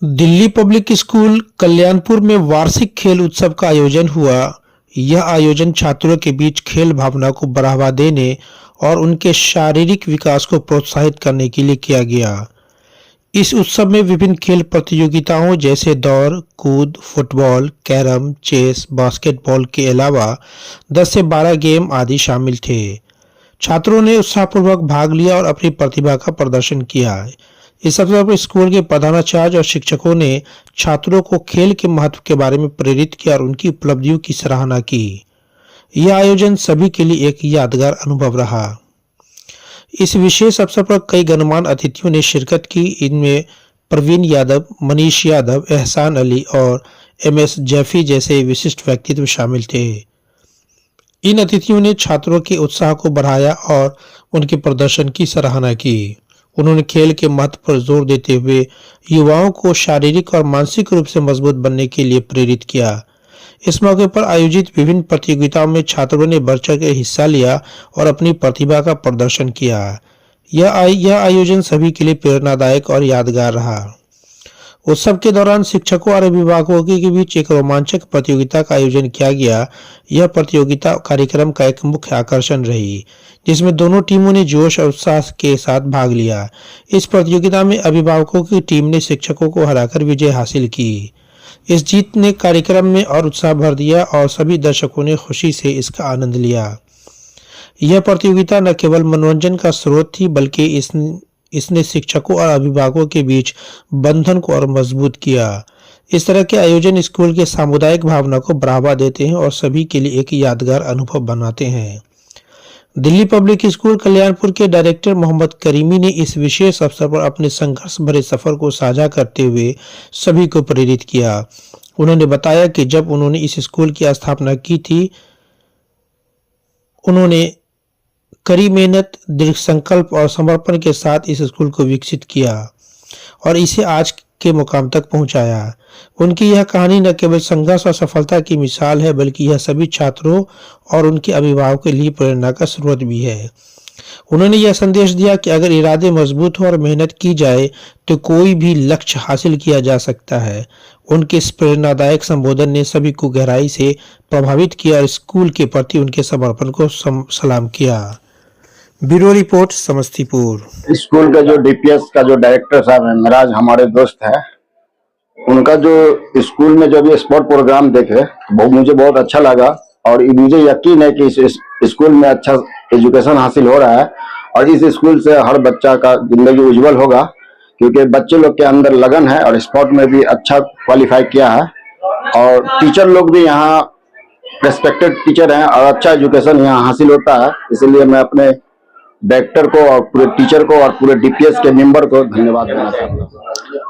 Delhi public school Kalyanpur में वार्षिक खेल उत्सव का आयोजन हुआ। यह आयोजन छात्रों के बीच खेल भावना को बढ़ावा देने और उनके शारीरिक विकास को प्रोत्साहित करने के लिए किया गया। इस उत्सव में विभिन्न खेल प्रतियोगिताओं जैसे दौड़, कूद, फुटबॉल, कैरम, चेस, बास्केटबॉल के अलावा 10 से 12 गेम आदि शामिल थे। छात्रों ने उत्साहपूर्वक भाग लिया और अपनी प्रतिभा का प्रदर्शन किया। इस अवसर पर स्कूल के प्रधानाचार्य और शिक्षकों ने छात्रों को खेल के महत्व के बारे में प्रेरित किया और उनकी उपलब्धियों की सराहना की। यह आयोजन सभी के लिए एक यादगार अनुभव रहा। इस विशेष अवसर पर कई गणमान्य अतिथियों ने शिरकत की। इनमें प्रवीण यादव, मनीष यादव, एहसान अली और MS जैफी जैसे विशिष्ट व्यक्तित्व शामिल थे। इन अतिथियों ने छात्रों के उत्साह को बढ़ाया और उनके प्रदर्शन की सराहना की। उन्होंने खेल के महत्व पर जोर देते हुए युवाओं को शारीरिक और मानसिक रूप से मजबूत बनने के लिए प्रेरित किया। इस मौके पर आयोजित विभिन्न प्रतियोगिताओं में छात्रों ने बढ़ चढ़ कर हिस्सा लिया और अपनी प्रतिभा का प्रदर्शन किया। यह आयोजन सभी के लिए प्रेरणादायक और यादगार रहा। उत्सव के दौरान शिक्षकों और अभिभावकों के बीच एक रोमांचक प्रतियोगिता का आयोजन किया गया। यह प्रतियोगिता कार्यक्रम का एक मुख्य आकर्षण रही, जिसमें दोनों टीमों ने जोश और उत्साह के साथ भाग लिया। इस प्रतियोगिता में अभिभावकों की टीम ने शिक्षकों को हराकर विजय हासिल की। इस जीत ने कार्यक्रम में और उत्साह भर दिया और सभी दर्शकों ने खुशी से इसका आनंद लिया। यह प्रतियोगिता न केवल मनोरंजन का स्रोत थी, बल्कि इसने शिक्षकों और अभिभावकों के बीच बंधन को और मजबूत किया। इस तरह के आयोजन स्कूल के सामुदायिक भावना को बढ़ावा देते हैं और सभी के लिए एक यादगार अनुभव बनाते हैं। दिल्ली पब्लिक स्कूल कल्याणपुर के डायरेक्टर मोहम्मद करीमी ने इस विशेष अवसर पर अपने संघर्ष भरे सफर को साझा करते हुए सभी को प्रेरित किया। उन्होंने बताया कि जब उन्होंने इस स्कूल की स्थापना की थी, उन्होंने कड़ी मेहनत, दृढ़ संकल्प और समर्पण के साथ इस स्कूल को विकसित किया और इसे आज के मुकाम तक पहुंचाया। उनकी यह कहानी न केवल संघर्ष और सफलता की मिसाल है, बल्कि यह सभी छात्रों और उनके अभिभावकों के लिए प्रेरणा का स्रोत भी है। उन्होंने यह संदेश दिया कि अगर इरादे मजबूत हो और मेहनत की जाए तो कोई भी लक्ष्य हासिल किया जा सकता है। उनके इस प्रेरणादायक संबोधन ने सभी को गहराई से प्रभावित किया और स्कूल के प्रति उनके समर्पण को सलाम किया। Bureau report, Samastipur. स्कूल का जो DPS का जो डायरेक्टर साहब है, मेराज हमारे दोस्त है। उनका जो स्कूल में जब ये स्पोर्ट प्रोग्राम देखे वो मुझे बहुत अच्छा लगा और मुझे यकीन है कि इस स्कूल में अच्छा एजुकेशन हासिल हो रहा है और इस स्कूल से हर बच्चा का जिंदगी उज्जवल होगा, क्योंकि बच्चे लोग के अंदर लगन है और स्पोर्ट में भी अच्छा क्वालिफाई किया है और टीचर लोग भी यहाँ रेस्पेक्टेड टीचर हैं और अच्छा एजुकेशन यहाँ हासिल होता है। इसलिए मैं अपने डायरेक्टर को और पूरे टीचर को और पूरे DPS के मेंबर को धन्यवाद देना चाहता हूँ।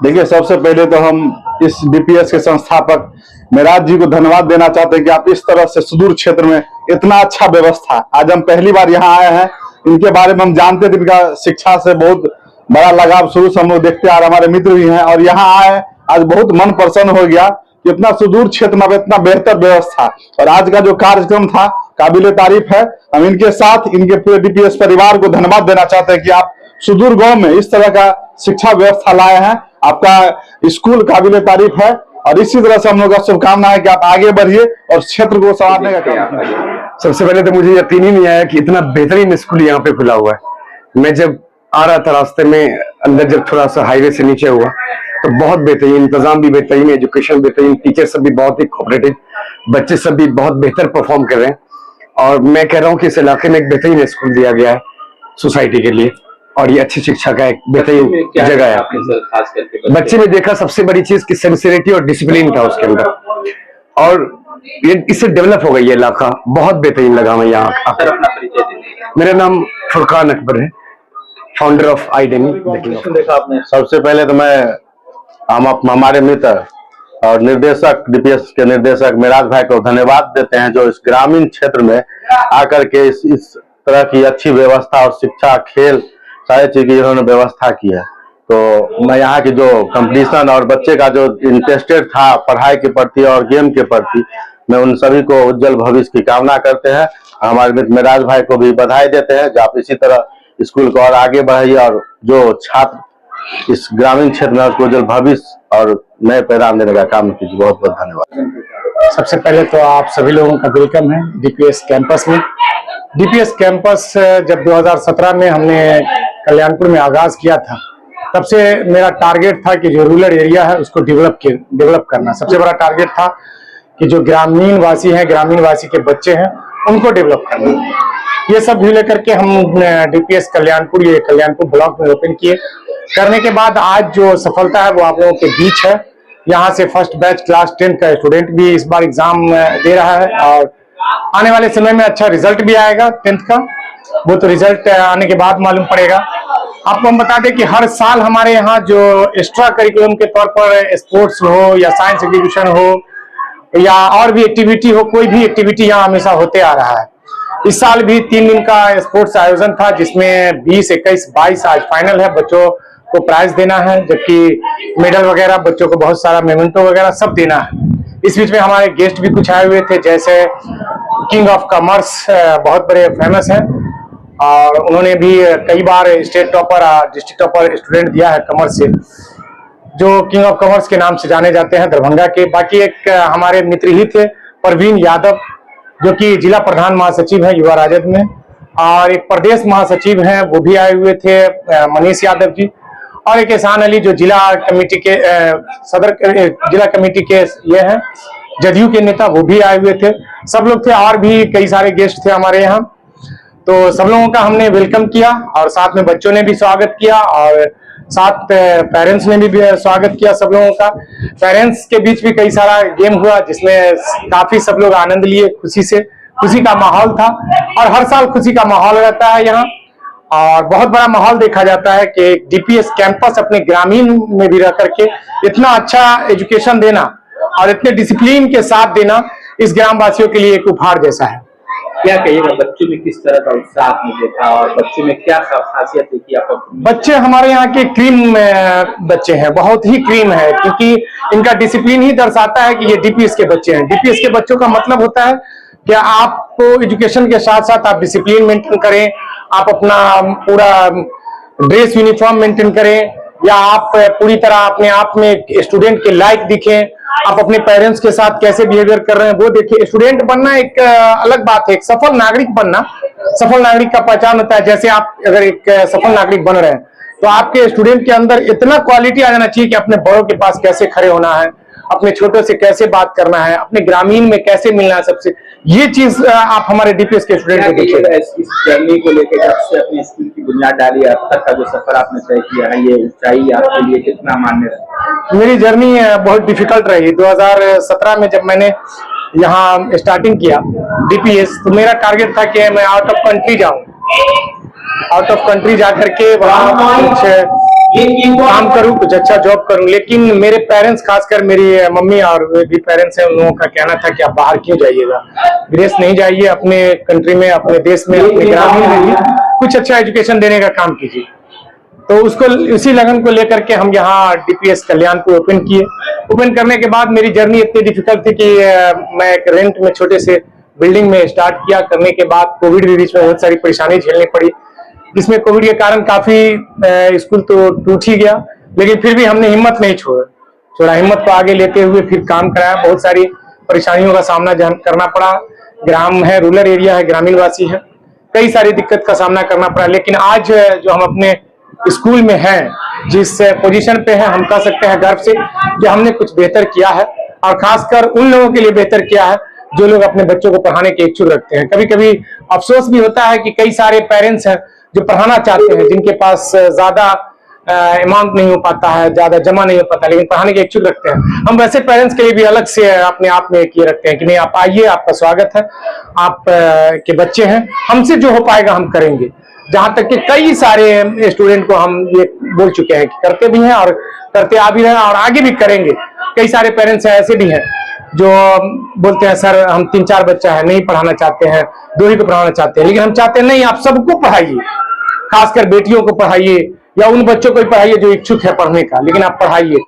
देखिए, सबसे पहले तो हम इस DPS के संस्थापक मेराज जी को धन्यवाद देना चाहते हैं कि आप इस तरह से सुदूर क्षेत्र में इतना अच्छा व्यवस्था, आज हम पहली बार यहाँ आए हैं। इनके बारे में हम जानते थे, इनका शिक्षा से बहुत बड़ा लगाव शुरू से हम लोग देखते आ रहे, हमारे मित्र भी हैं और यहाँ आए, आज बहुत मन प्रसन्न हो गया। इतना सुदूर क्षेत्र में इतना बेहतर व्यवस्था और आज का जो कार्यक्रम था काबिले तारीफ है। हम इनके साथ इनके पूरे DPS परिवार को धन्यवाद देना चाहते हैं कि आप सुदूर गांव में इस तरह का शिक्षा व्यवस्था लाए हैं। आपका स्कूल काबिले तारीफ है और इसी तरह से हम लोग का शुभकामना है कि आप आगे बढ़िए और क्षेत्र को संवारने का काम करिए। सबसे पहले तो मुझे यकीन ही नहीं आया कि इतना बेहतरीन स्कूल यहाँ पे खुला हुआ है। मैं जब आ रहा था रास्ते में अंदर, जब थोड़ा सा हाईवे से नीचे हुआ तो बहुत बेहतरीन इंतजाम भी बेहतरीन, एजुकेशन बेहतरीन, टीचर सब भी बहुत ही कोऑपरेटिव, बच्चे सब भी बहुत बेहतर परफॉर्म कर रहे हैं और मैं कह रहा हूँ कि इस इलाके में एक बेहतरीन स्कूल दिया गया है सोसाइटी के लिए और ये अच्छी शिक्षा का एक बेहतरीन जगह है। बच्चे में देखा सबसे बड़ी चीज की सिंसियरिटी और डिसिप्लिन था उसके अंदर और ये इससे डेवलप हो गई ये इलाका, बहुत बेहतरीन लगा मैं यहाँ आकर। मेरा नाम फुरकान अकबर है, फाउंडर ऑफ आइडेमी। सबसे पहले तो हम हमारे मित्र और निर्देशक DPS के निर्देशक मेराज भाई को धन्यवाद देते हैं, जो इस ग्रामीण क्षेत्र में आकर के इस तरह की अच्छी व्यवस्था और शिक्षा, खेल, सारी चीज की इन्होंने व्यवस्था की है। तो मैं यहाँ की जो कंपटीशन और बच्चे का जो इंटरेस्टेड था पढ़ाई के प्रति और गेम के प्रति, मैं उन सभी को उज्जवल भविष्य की कामना करते हैं। हमारे मित्र मेराज भाई को भी बधाई देते हैं जो आप इसी तरह स्कूल को और आगे बढ़ाइए और जो छात्र इस ग्रामीण क्षेत्र में उसको उज्जवल भविष्य और नए पैगाम देने का काम कीजिए। बहुत बहुत धन्यवाद। सबसे पहले तो आप सभी लोगों का वेलकम है डीपीएस कैंपस में। डीपीएस कैंपस जब 2017 में हमने कल्याणपुर में आगाज किया था, तब से मेरा टारगेट था कि जो रूरल एरिया है उसको डेवलप करना। सबसे बड़ा टारगेट था कि जो ग्रामीण वासी के बच्चे हैं उनको डेवलप करना। ये सब भी लेकर के हम डीपीएस कल्याणपुर ब्लॉक में ओपन किए। करने के बाद आज जो सफलता है वो आप लोगों के बीच है। यहाँ से फर्स्ट बैच क्लास 10 का स्टूडेंट भी इस बार एग्जाम दे रहा है और आने वाले समय में अच्छा रिजल्ट भी आएगा 10th का। वो तो रिजल्ट आने के बाद मालूम पड़ेगा। आपको हम बता दें कि हर साल हमारे यहाँ जो एक्स्ट्रा करिकुलम के तौर पर स्पोर्ट्स हो या साइंस एग्जीबिशन हो या और भी एक्टिविटी हो, कोई भी एक्टिविटी यहाँ हमेशा होते आ रहा है। इस साल भी 3 दिन का स्पोर्ट्स आयोजन था, जिसमें 20, 21, 22 आज फाइनल है। बच्चों को प्राइज देना है, जबकि मेडल वगैरह बच्चों को बहुत सारा मेमेंटो वगैरह सब देना है। इस बीच में हमारे गेस्ट भी कुछ आए हुए थे, जैसे किंग ऑफ कॉमर्स बहुत बड़े फेमस हैं और उन्होंने भी कई बार state topper district topper student दिया है कॉमर्स से, जो किंग ऑफ कॉमर्स के नाम से जाने जाते हैं दरभंगा के। बाकी एक हमारे मित्र ही थे परवीन यादव, जो कि जिला प्रधान महासचिव है युवा राजद में, और एक प्रदेश महासचिव हैं वो भी आए हुए थे मनीष यादव जी, और एक एहसान अली जो जिला कमेटी के जिला कमेटी के ये हैं जदयू के नेता, वो भी आए हुए थे। सब लोग थे और भी कई सारे गेस्ट थे हमारे यहाँ। तो सब लोगों का हमने वेलकम किया और साथ में बच्चों ने भी स्वागत किया और साथ पेरेंट्स ने भी स्वागत किया सब लोगों का। पेरेंट्स के बीच भी कई सारा गेम हुआ, जिसमें काफी सब लोग आनंद लिए, खुशी का माहौल था। और हर साल खुशी का माहौल रहता है यहाँ, और बहुत बड़ा माहौल देखा जाता है कि डीपीएस कैंपस अपने ग्रामीण में भी रह करके इतना अच्छा एजुकेशन देना और इतने डिसिप्लिन के साथ देना इस ग्राम वासियों के लिए एक उपहार जैसा है। क्या कहिएगा, बच्चों में किस तरह का उत्साह आपने देखा और बच्चों में क्या खासियत देखी आप? बच्चे हमारे यहाँ के क्रीम बच्चे हैं, बहुत ही क्रीम है, क्योंकि इनका डिसिप्लिन ही दर्शाता है कि ये डीपीएस के बच्चे हैं। डीपीएस के बच्चों का मतलब होता है कि आपको एजुकेशन के साथ साथ आप डिसिप्लिन मेंटेन करें, आप अपना पूरा ड्रेस यूनिफॉर्म मेंटेन करें, या आप पूरी तरह अपने आप में स्टूडेंट के लायक दिखें, आप अपने पेरेंट्स के साथ कैसे बिहेवियर कर रहे हैं वो देखिए। स्टूडेंट बनना एक अलग बात है, एक सफल नागरिक बनना, सफल नागरिक का पहचान होता है। जैसे आप अगर एक सफल नागरिक बन रहे हैं तो आपके स्टूडेंट के अंदर इतना क्वालिटी आ जाना चाहिए कि अपने बड़ों के पास कैसे खड़े होना है, अपने छोटों से कैसे बात करना है, अपने ग्रामीण में कैसे मिलना है सबसे। ये चीज आप हमारे डीपीएस के स्टूडेंट को देखिए। इस जर्नी को लेकर जब से अपने स्कूल की बुनियाद डाली अब तक का जो सफर आपने तय किया है, ये ऊंचाई आपके लिए कितना मान्य है? मेरी जर्नी बहुत डिफिकल्ट रही। 2017 में जब मैंने यहाँ स्टार्टिंग किया डीपीएस, तो मेरा टारगेट था कि मैं आउट ऑफ कंट्री जाऊं, आउट ऑफ कंट्री जाकर के वहाँ कुछ काम करूं, कुछ अच्छा जॉब करूं। लेकिन मेरे पेरेंट्स, खासकर मेरी मम्मी और भी पेरेंट्स हैं, उन लोगों का कहना था कि आप बाहर क्यों जाइएगा, विदेश नहीं जाइए, अपने कंट्री में, अपने देश में, अपने ग्रामीण में ही कुछ अच्छा एजुकेशन देने का काम कीजिए। तो उसको, इसी लगन को लेकर के हम यहाँ डीपीएस कल्याणपुर ओपन किए। ओपन करने के बाद मेरी जर्नी इतनी डिफिकल्ट थी कि मैं एक रेंट में छोटे से बिल्डिंग में स्टार्ट किया। करने के बाद कोविड भी बीच में बहुत सारी परेशानी झेलनी पड़ी, जिसमें कोविड के कारण काफी स्कूल तो टूट ही गया, लेकिन फिर भी हमने हिम्मत नहीं छोड़ा। हिम्मत को आगे लेते हुए फिर काम कराया। बहुत सारी परेशानियों का सामना करना पड़ा। ग्राम है, रूरल एरिया है, ग्रामीण वासी है, कई सारी दिक्कत का सामना करना पड़ा। लेकिन आज जो हम अपने स्कूल में हैं, जिस पोजीशन पे हैं, हम कह सकते हैं गर्व से कि हमने कुछ बेहतर किया है, और खासकर उन लोगों के लिए बेहतर किया है जो लोग अपने बच्चों को पढ़ाने के इच्छुक रखते हैं। कभी कभी अफसोस भी होता है कि कई सारे पेरेंट्स हैं जो पढ़ाना चाहते हैं, जिनके पास ज्यादा अमाउंट नहीं हो पाता है, ज्यादा जमा नहीं हो पाता, लेकिन पढ़ाने के इच्छुक रखते हैं। हम वैसे पेरेंट्स के लिए भी अलग से अपने आप में किए रखते हैं कि नहीं, आप आइए, आपका स्वागत है, आप के बच्चे हैं, हमसे जो हो पाएगा हम करेंगे। जहां तक कि कई सारे स्टूडेंट को हम ये बोल चुके हैं कि करते भी हैं और करते आ भी रहे हैं और आगे भी करेंगे। कई सारे पेरेंट्स ऐसे भी हैं जो बोलते हैं सर हम 3-4 बच्चा है, नहीं पढ़ाना चाहते हैं, 2 ही को पढ़ाना चाहते हैं, लेकिन हम चाहते हैं नहीं, आप सबको पढ़ाइए, खासकर बेटियों को पढ़ाइए या उन बच्चों को पढ़ाइए जो इच्छुक है पढ़ने का, लेकिन आप पढ़ाइए।